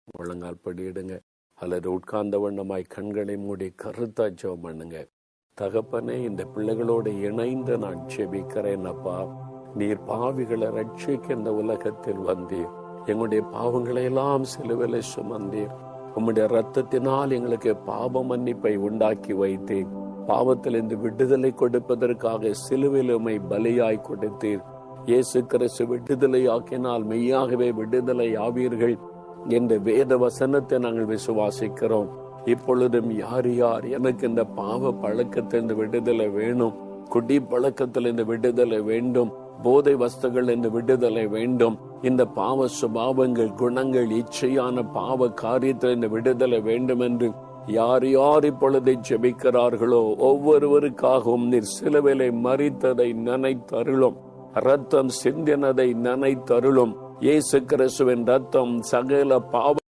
முழங்கால் படியிடுங்க அல்லது உட்கார்ந்த வண்ணமாய் கண்களை மூடி கருத்தா ஜெபம் பண்ணுங்க. தகப்பனே, இந்த பிள்ளைகளோடு இணைந்து நான் ஜெபிக்கிறேன் அப்பா. நீர் பாவிகளை ரட்சிக்க இந்த உலகத்தில் வந்தீர். எங்களுடைய பாவங்களை எல்லாம் சிலுவையிலே சுமந்தீர். உம்முடைய இரத்தத்தினால் எங்களுக்கு பாவ மன்னிப்பை உண்டாக்கி வைத்தீர். பாவத்திலிருந்து விடுதலை கொடுப்பதற்காக சிலுவையில் உம்மை பலியாய் கொடுத்தீர். இயேசு கிறிஸ்து விடுதலை ஆக்கினால் மெய்யாகவே விடுதலை ஆவீர்கள் என்ற வேத வசனத்தை நாங்கள் விசுவாசிக்கிறோம். இப்பொழுதும் யார் யார் எனக்கு இந்த பாவ பழக்கத்திலிருந்து விடுதலை வேணும், குடி பழக்கத்திலிருந்து விடுதலை வேண்டும், போதை வஸ்துகள் இந்த விடுதலை வேண்டும், இந்த பாவ சுபாவங்கள், குணங்கள், இச்சையான பாவ காரியத்திலிருந்து விடுதலை வேண்டும் என்று யார் யார் இப்பொழுதை ஜெபிக்கிறார்களோ ஒவ்வொருவருக்காகவும் நீர் சிலுவையிலே மரித்ததை நினைத்தருளும். ரத்தம் சிந்தினதை நினைத்தருளும். இயேசு கிறிஸ்துவின் ரத்தம் சகல பாவ